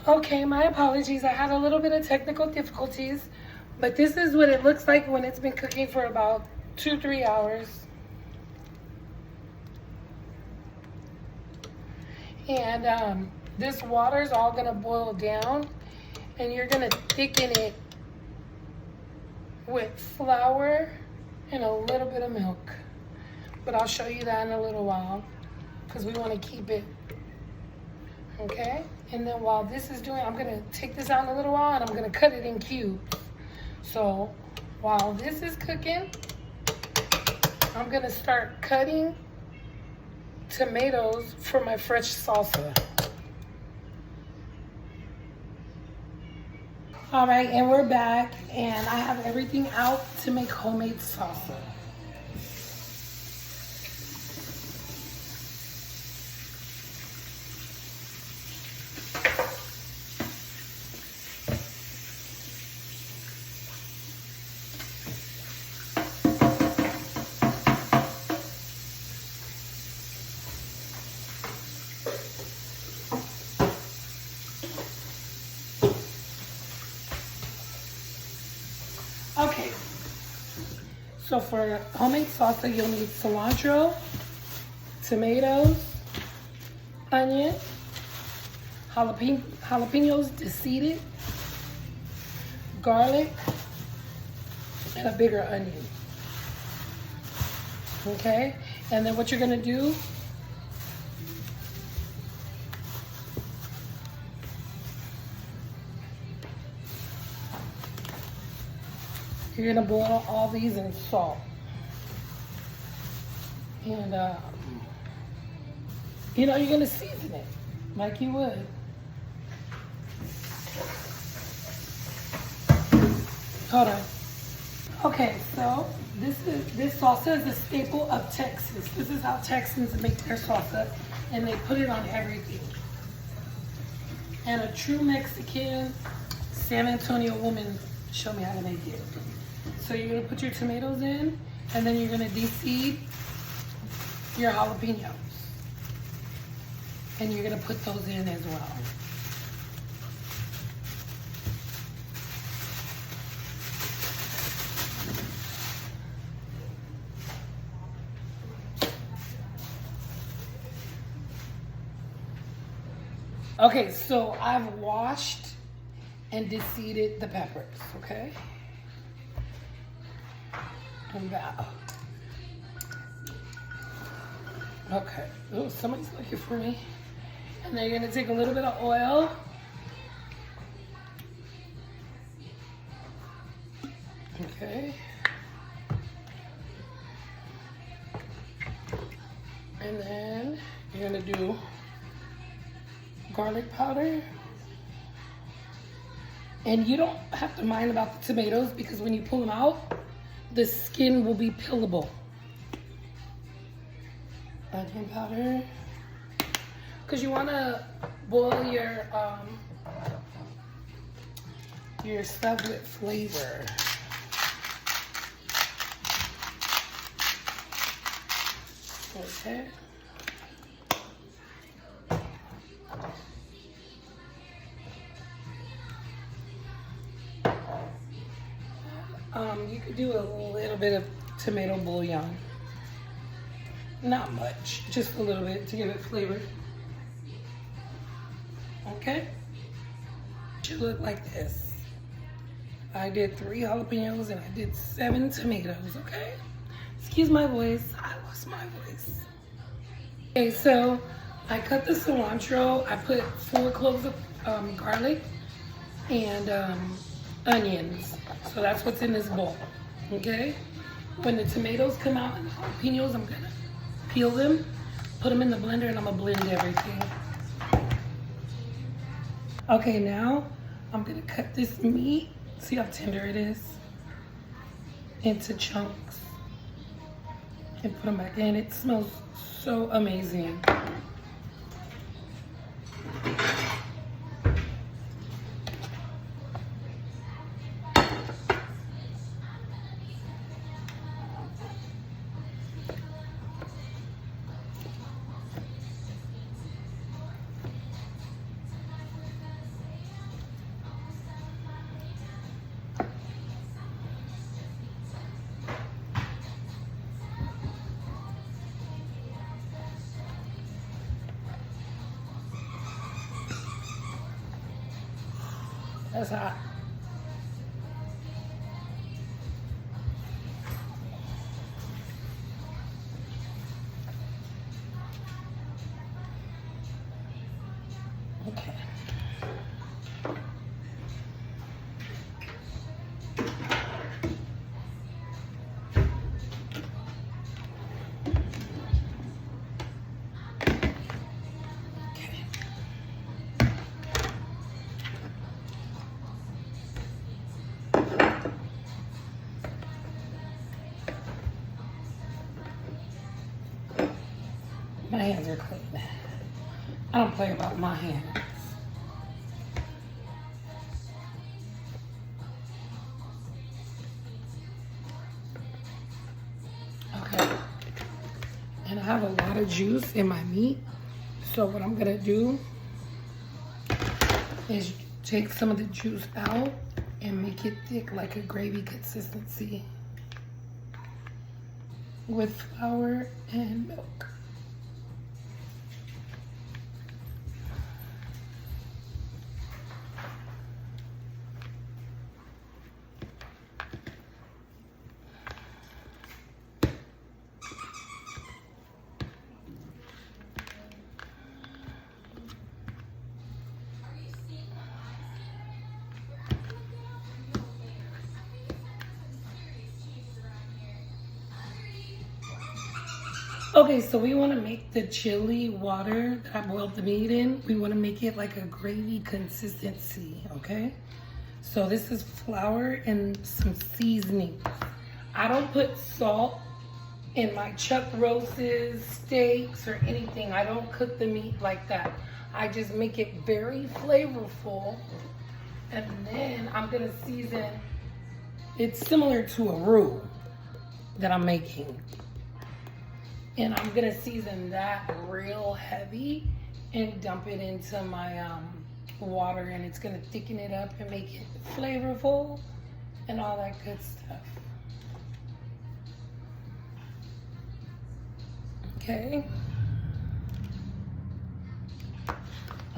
Okay, my apologies. I had a little bit of technical difficulties, but this is what it looks like when it's been cooking for about 2-3 hours. And this water is all gonna boil down, and you're gonna thicken it with flour and a little bit of milk. But I'll show you that in a little while because we want to keep it. Okay? And then while this is doing, I'm gonna take this out in a little while and I'm gonna cut it in cubes. So while this is cooking, I'm gonna start cutting tomatoes for my fresh salsa. All right, and we're back, and I have everything out to make homemade salsa. Okay, so for homemade salsa, you'll need cilantro, tomatoes, onion, jalapenos deseeded, garlic, and a bigger onion. Okay, and then what you're gonna do, you're gonna boil all these in salt. And, you know, you're gonna season it like you would. Hold on. Okay, so this salsa is a staple of Texas. This is how Texans make their salsa, and they put it on everything. And a true Mexican San Antonio woman showed me how to make it. So you're gonna put your tomatoes in, and then you're gonna de-seed your jalapenos. And you're gonna put those in as well. Okay, so I've washed and de-seeded the peppers, okay? And that. Okay. Oh, somebody's looking for me. And then you're gonna take a little bit of oil. Okay. And then you're gonna do garlic powder. And you don't have to mind about the tomatoes because when you pull them out, the skin will be peelable. Onion powder. Because you want to boil your stuff with flavor. Okay. You could do a little bit of tomato bouillon. Not much, just a little bit to give it flavor. Okay? It should look like this. I did 3 jalapenos and I did 7 tomatoes, okay? Excuse my voice, I lost my voice. Okay, so I cut the cilantro. I put 4 cloves of garlic and onions. So that's what's in this bowl, okay? When the tomatoes come out and the jalapenos, I'm gonna peel them, put them in the blender, and I'm gonna blend everything. Okay, now I'm gonna cut this meat, see how tender it is, into chunks and put them back in. It smells so amazing. That's hot. Okay. My hands are clean. I don't play about my hands. Okay. And I have a lot of juice in my meat. So what I'm gonna do is take some of the juice out and make it thick like a gravy consistency with flour and milk. Okay, so we want to make the chili water that I boiled the meat in, we want to make it like a gravy consistency, okay? So this is flour and some seasoning. I don't put salt in my chuck roasts, steaks, or anything. I don't cook the meat like that. I just make it very flavorful. And then I'm gonna season, it's similar to a roux that I'm making. And I'm gonna season that real heavy and dump it into my water, and it's gonna thicken it up and make it flavorful and all that good stuff. Okay.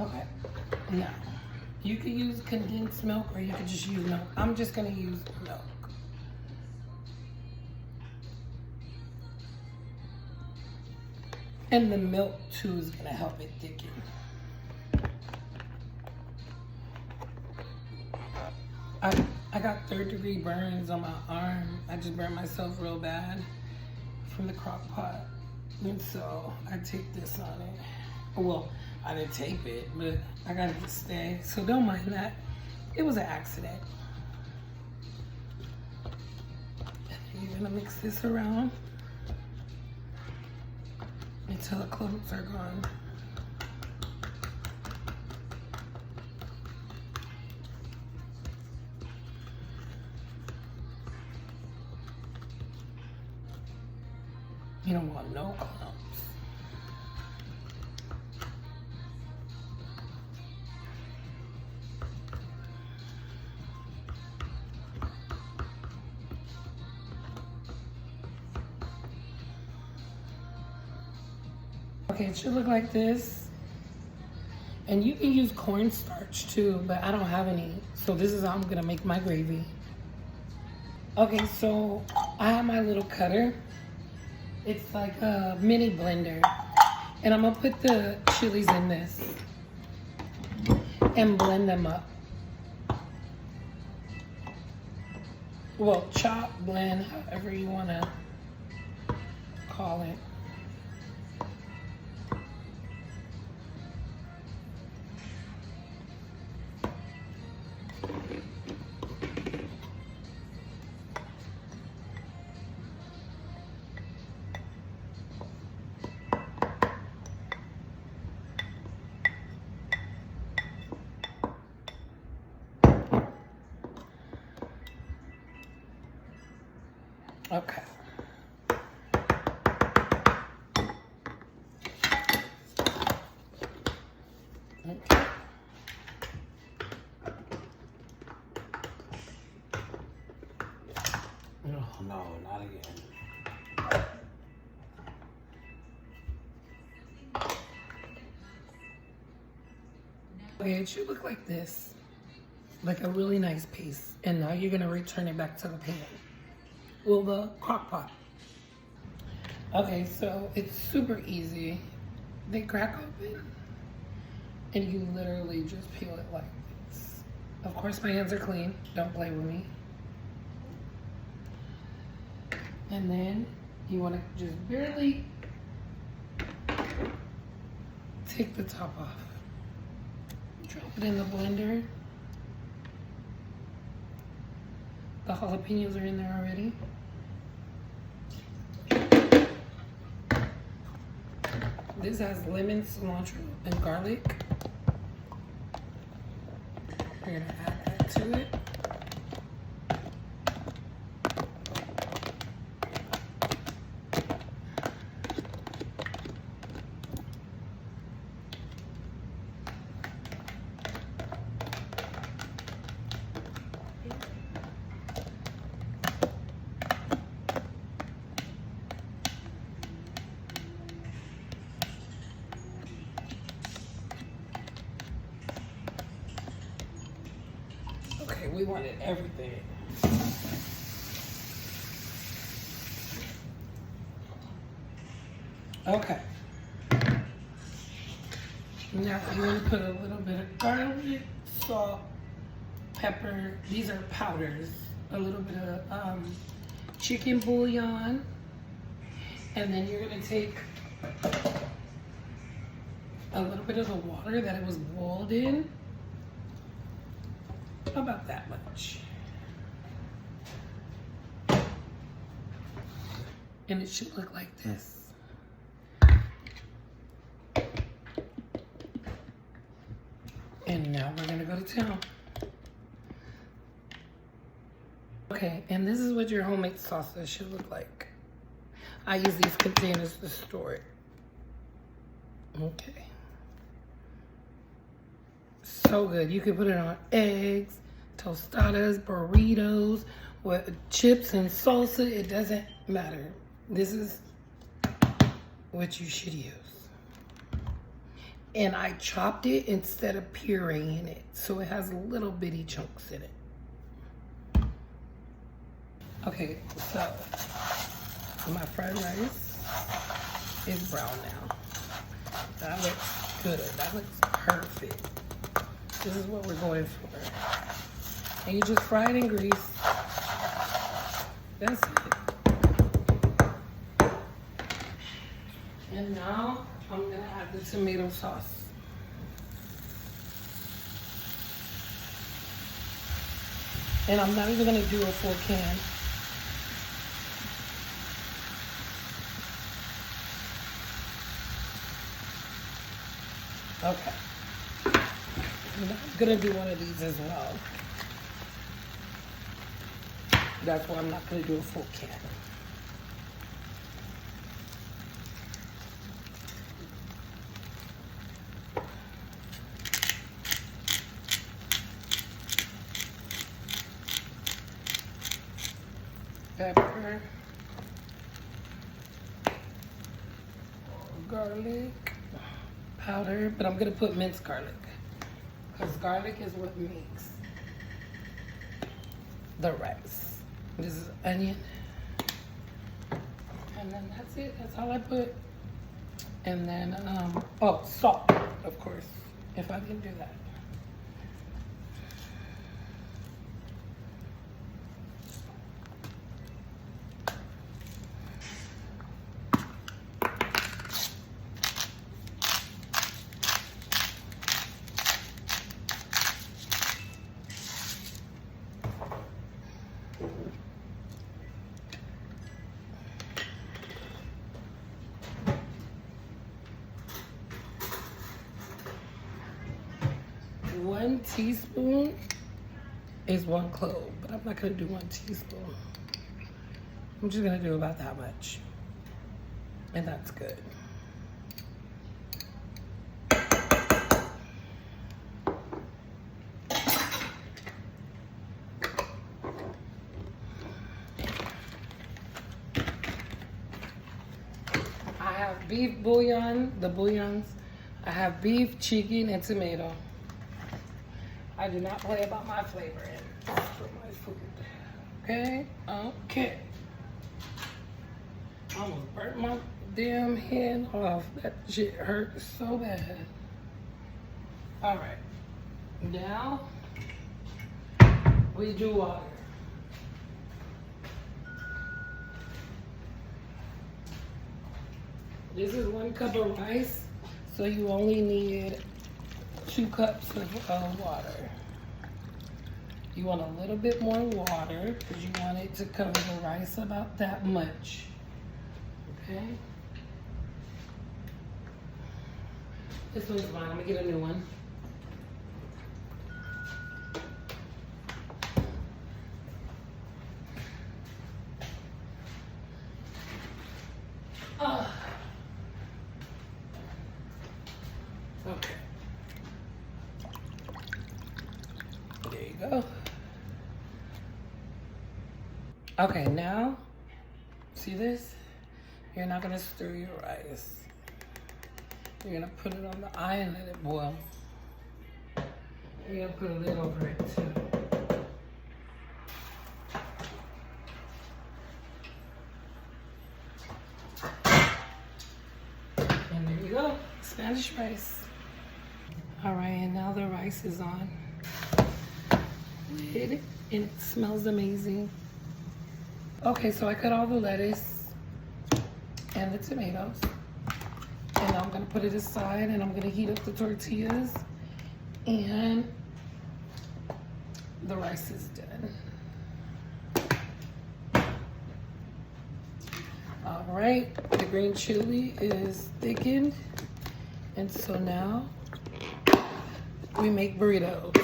Okay, now you could use condensed milk or you could just use milk. I'm just gonna use milk. And the milk too is gonna help it thicken. I got 3rd-degree burns on my arm. I just burned myself real bad from the crock pot. And so I taped this on it. Well, I didn't tape it, but I got it to stay. So don't mind that. It was an accident. You're gonna mix this around until the clumps are gone. You don't want no clumps. Okay, it should look like this. And you can use cornstarch too, but I don't have any. So this is how I'm gonna make my gravy. Okay, so I have my little cutter. It's like a mini blender. And I'm gonna put the chilies in this and blend them up. Well, chop, blend, however you wanna call it. Okay. Okay. Oh, no, not again. Okay, it should look like this. like a really nice paste. And now you're gonna return it back to the pan. Well, the crock pot. Okay, so it's super easy. They crack open and you literally just peel it like this. Of course, my hands are clean. Don't play with me. And then you want to just barely take the top off. Drop it in the blender. The jalapenos are in there already. This has lemon, cilantro, and garlic. We're gonna add that to it. Okay, we wanted everything. Okay. Now you want to put a little bit of garlic, salt, pepper. These are powders. A little bit of chicken bouillon. And then you're going to take a little bit of the water that it was boiled in. About that much. And it should look like this. And now we're gonna go to town. Okay, and this is what your homemade salsa should look like. I use these containers to store it. Okay. So good. You can put it on eggs, tostadas, burritos, with chips and salsa. It doesn't matter. This is what you should use. And I chopped it instead of pureeing it, so it has little bitty chunks in it. Okay, so my fried rice is brown now. That looks good. That looks perfect. This is what we're going for. And you just fry it in grease. That's it. And now I'm gonna add the tomato sauce. And I'm not even gonna do a full can. Okay. I'm gonna do one of these as well. That's why I'm not gonna do a full can. Pepper, garlic powder, but I'm gonna put minced garlic because garlic is what makes the rice. This is onion, and then that's it. That's all I put. And then oh, salt, of course, if I can do that. One teaspoon is one clove, but I'm not gonna do 1 teaspoon. I'm just gonna do about that much. And that's good. I have beef bouillon, the bouillons. I have beef, chicken, and tomato. I do not play about my flavoring for my food. Okay, okay. I almost burnt my damn head off. That shit hurt so bad. All right, now we do water. This is 1 cup of rice, so you only need 2 cups of water. You want a little bit more water because you want it to cover the rice about that much. Okay? This one's fine. I'm gonna get a new one. Okay. There you go. Okay, now, see this? You're not gonna stir your rice. You're gonna put it on the eye and let it boil. You're gonna put a lid over it too. And there you go, Spanish rice. All right, and now the rice is on. Lid, and it smells amazing. Okay, so I cut all the lettuce and the tomatoes. And I'm gonna put it aside and I'm gonna heat up the tortillas and the rice is done. All right, the green chili is thickened. And so now we make burritos.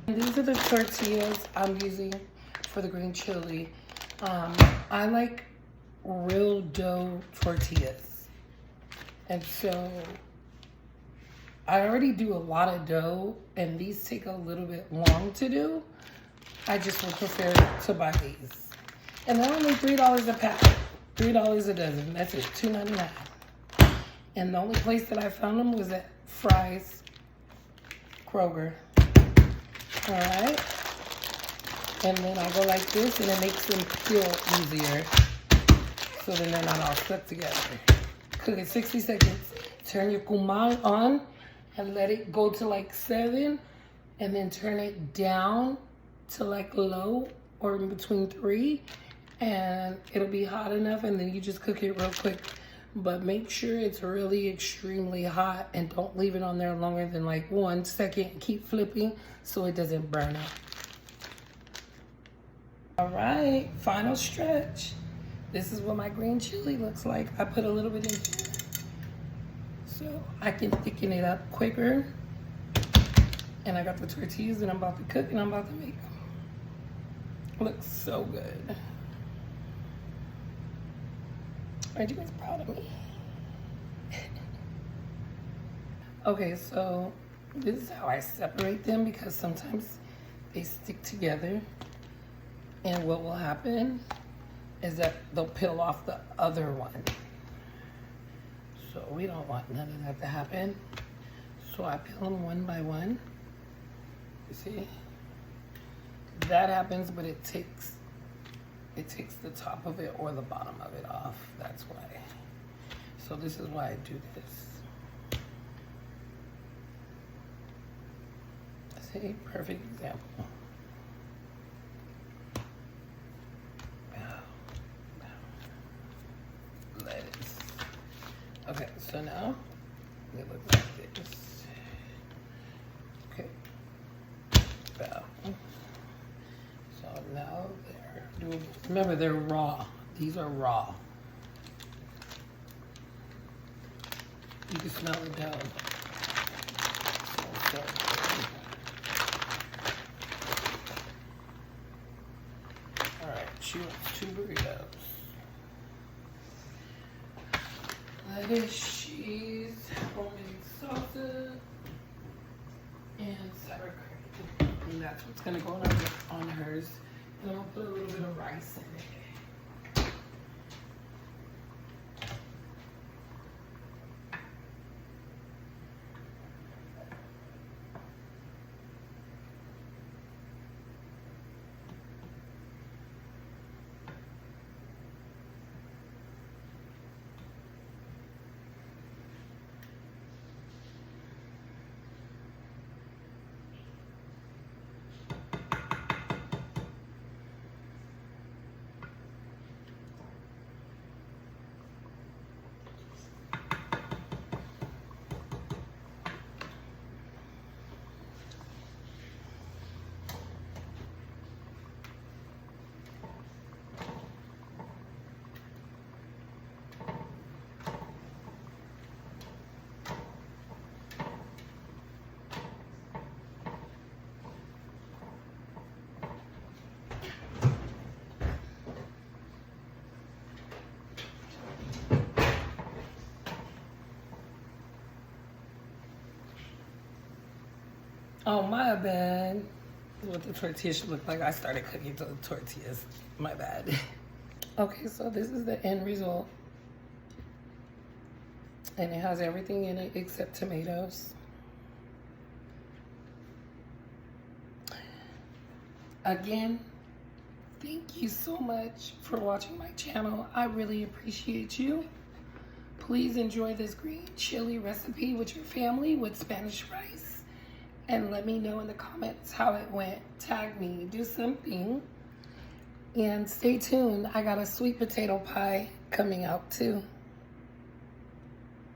These are the tortillas I'm using for the green chili. I like real dough tortillas. And so I already do a lot of dough and these take a little bit long to do. I just would prefer to buy these. And they're only $3 a pack, $3 a dozen. That's it, $2.99. And the only place that I found them was at Fry's, Kroger. All right, and then I go like this and it makes them peel easier so then they're not all stuck together. Cook it 60 seconds. Turn your comal on and let it go to like 7 and then turn it down to like low or in between 3 and it'll be hot enough and then you just cook it real quick. But make sure it's really extremely hot and don't leave it on there longer than like 1 second. Keep flipping so it doesn't burn up. All right, final stretch. This is what my green chili looks like. I put a little bit in here so I can thicken it up quicker. And I got the tortillas that I'm about to cook and I'm about to make them. Looks so good. Aren't you guys proud of me? Okay, so this is how I separate them because sometimes they stick together. And what will happen is that they'll peel off the other one. So we don't want none of that to happen. So I peel them one by one. You see? That happens, but it takes the top of it or the bottom of it off. That's why. So this is why I do this. See, perfect example. Lettuce. Okay, so now it looks like this. Okay. So now they're doing. Remember, they're raw. These are raw. You can smell the dough. All right, she wants 2 burritos. Lettuce, cheese, homemade salsa, and sour cream. And that's what's gonna go on hers. And I'm gonna put a little bit of rice in it. Oh, my bad. What the tortilla should look like. I started cooking the tortillas. My bad. Okay, so this is the end result. And it has everything in it except tomatoes. Again, thank you so much for watching my channel. I really appreciate you. Please enjoy this green chili recipe with your family with Spanish rice. And let me know in the comments how it went. Tag me, do something. And stay tuned. I got a sweet potato pie coming out too.